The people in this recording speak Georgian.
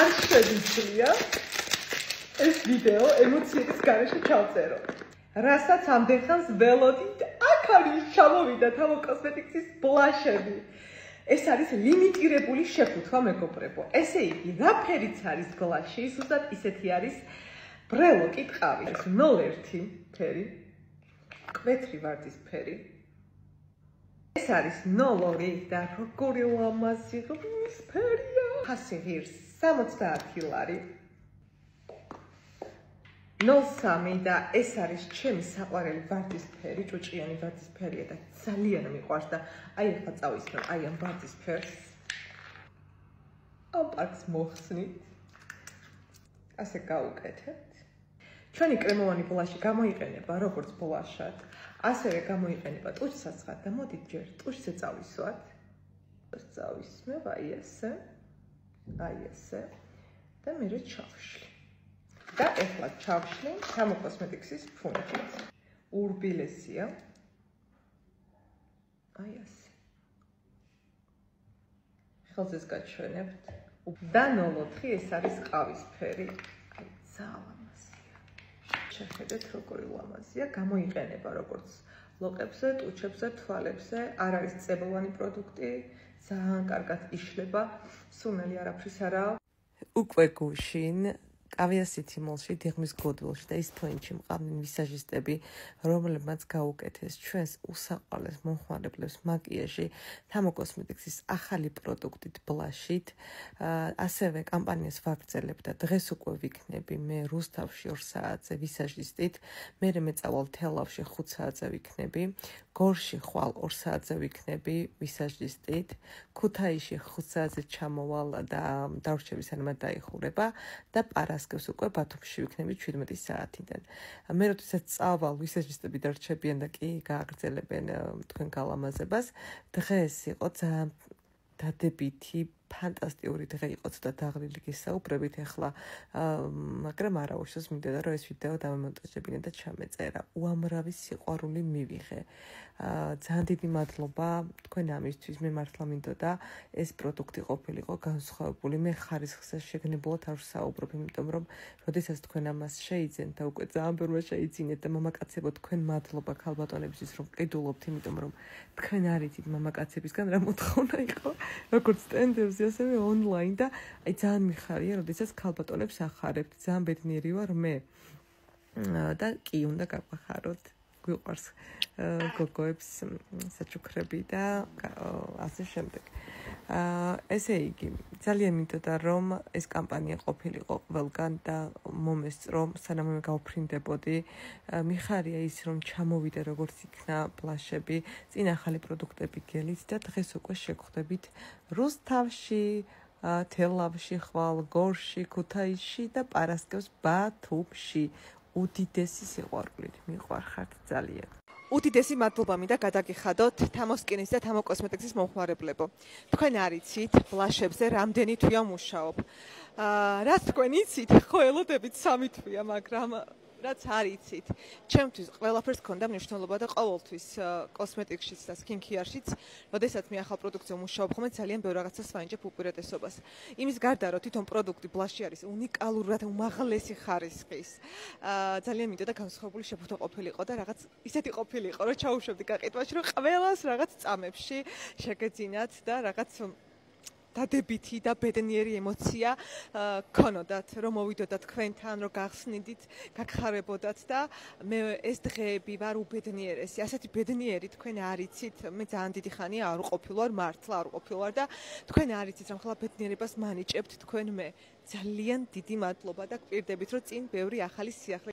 არ შევიძლია ეს ვიდეო ემოციების გარეშე ჩავწერო. რასაც ამდენ ხანს ველოდით, აქ არის ჩამოვიდა Tamo Cosmetics-ის ბლაშები. ეს არის ლიმიტირებული შეფუთვა მეგობრებო. ესე იგი, რა ფერიც არის ბლაში, ზუსტად ისეთი არის ბრელოკი ტყავი. ეს 01 ფერი, კვეთრი ვარდისფერი. ეს არის 02 და როგორი ლამაზი ღირსფერია. 100 ღირს 70 ლარი. 03 და ეს არის ჩემი საყვარელი ვარდისფერი, ჭუჭყიანი ვარდისფერია და ძალიან მიყვარს და აი ახლა წავისმენ აი ამ ვარდისფერს. ამ პარკს მოხსნით. ასე გავუკეთებთ. ჩვენი კრემოვანი ბლაში გამოიყენება როგორც ბლაშად, ასევე გამოიყენება ტუშსაცხრად და მოდით ჯერ ტუშზე წავისვათ. წავისმევ აი ესე. აი ესე. და მერე ჩავშლი. და ეხლა ჩავშლი Tamo Cosmetics-ის ფუნტით. ურბილესია. აი ასე. ხელზეც გაჩვენებთ. და 04 ეს არის ყავისფერი. აი ძალიან ლამაზია. შეხედეთ როგორი ლამაზია, გამოიყენება როგორც ლოყებზე, ტუჩებზე, თვალებზე, არ არის წებოვანი პროდუქტი, ძალიან კარგად იშლება, სუნელი არაფრის არაა. უკვე გუშინ კავიასითი მოლში, დიღმის გოდვილში და ისფოინში მყავდნენ ვისაჟისტები, რომლებმაც გაუკეთეს ჩვენს უსაყვარლეს მომხმარებლებს მაკიაჟი Tamo Cosmetics-ის ახალი პროდუქტით ბლაშით. ასევე კამპანიას ვაგრძელებ და დღეს უკვე ვიქნები მე რუსთავში 2 საათზე ვისაჟისტით, მერე მეწავალ თელავში 5 საათზე ვიქნები, გორში ხვალ 2 საათზე ვიქნები ვისაჟისტით, ქუთაისში 5 საათზე ჩამოვალ და დავრჩები სანამ დაიხურება და პარასკევს უკვე ბათუმში ვიქნები 17 საათიდან. მე როდესაც წავალ ვისაჟისტები დარჩებიან და კი გააგრძელებენ თქვენ გალამაზებას. დღეს იყო ძალიან დადებითი ფანტასტიკური დღე იყო, ცოტა დაღლილი გესაუბრებით ახლა, მაგრამ არა უშავს მინდოდა რომ ეს ვიდეო დამემონტაჟებინა და ჩამეწერა. უამრავი სიყვარული მივიღე. ძალიან დიდი მადლობა თქვენ ამისთვის. მე მართლა მინდოდა ეს პროდუქტი ყოფილიყო განსხვავებული. მე ხარისხზე შეგნებულად არ ვსაუბრობ, იმიტომ რომ როდესაც თქვენ ამას შეიძენთ და უკვე ძალიან ბევრმა შეიძინეთ და მამაკაცებო თქვენ მადლობა ქალბატონებისთვის რომ ყიდულობთ, იმიტომ რომ თქვენ არიცით მამაკაცებისგან რა მოთხოვნა იყო, როგორც სტენდებზე ასევე ონლაინ და აი ძალიან მიხარია, როდესაც ქალბატონებს ახარებთ. ძალიან ბედნიერი ვარ მე. და კი უნდა გაგვახაროთ. გვიყვარს გოგოებს საჩუქრები და ასე შემდეგ. ესე იგი, ძალიან მინდოდა რომ ეს კამპანია ყოფილიყო ყველგან და მომესწრო, სანამ მე გავფრინდებოდი. მიხარია ის რომ ჩამოვიდა როგორც იქნა ბლაშები, წინ ახალი პროდუქტები გელით და დღეს უკვე შეგხვდებით რუსთავში, თელავში ხვალ, გორში, ქუთაისში და პარასკევს ბათუმში. უდიდესი სიყვარულით მიყვარხართ ძალიან. უდიდესი მადლობა მინდა გადაგიხადოთ Tamo Skin-ის და Tamo Cosmetics-ის მომხმარებლებო. თქვენ არიცით ბლაშებზე რამდენი თვია მუშაობ. რაც თქვენ იცით, ხო ელოდებით 3 თვია, მაგრამ რაც არ იცით, ჩემთვის ყველაფერს ქონდა მნიშვნელობა და ყოველთვის კოსმეტიკშიც და სკინქეარშიც, როდესაც მე ახალ პროდუქტზე ვმუშაობ, ხომ ძალიან ბევრ რაღაცას ვანიჭებ უპირატესობას. იმის გარდა, რომ თვითონ პროდუქტი ბლაში არის უნიკალურად უმაღლესი ხარისხის. ძალიან მინდოდა განსხვავებული შეფუთვა ყოფილიყო და რაღაც ისეთი ყოფილიყო, რომ ჩაუშვებდი გაყიდვაში, რომ ყველას რაღაც წამებში შეგეძინათ და რაღაც დადებითი და ბედნიერი ემოცია გქონოდათ, რომ მოვიდოდათ თქვენთან, რომ გახსნიდით, გაგხარებოდათ და მე ეს დღეები ვარ უბედნიერესი. ასეთი ბედნიერი თქვენ არიცით, მე ძალიან დიდი ხანია არ ვყოფილვარ, მართლა არ ვყოფილვარ და თქვენ არიცით, რომ ხოლმე ბედნიერებას მანიჭებთ თქვენ მე. ძალიან დიდი მადლობა და გვპირდებით, რომ წინ ბევრი ახალი სიახლე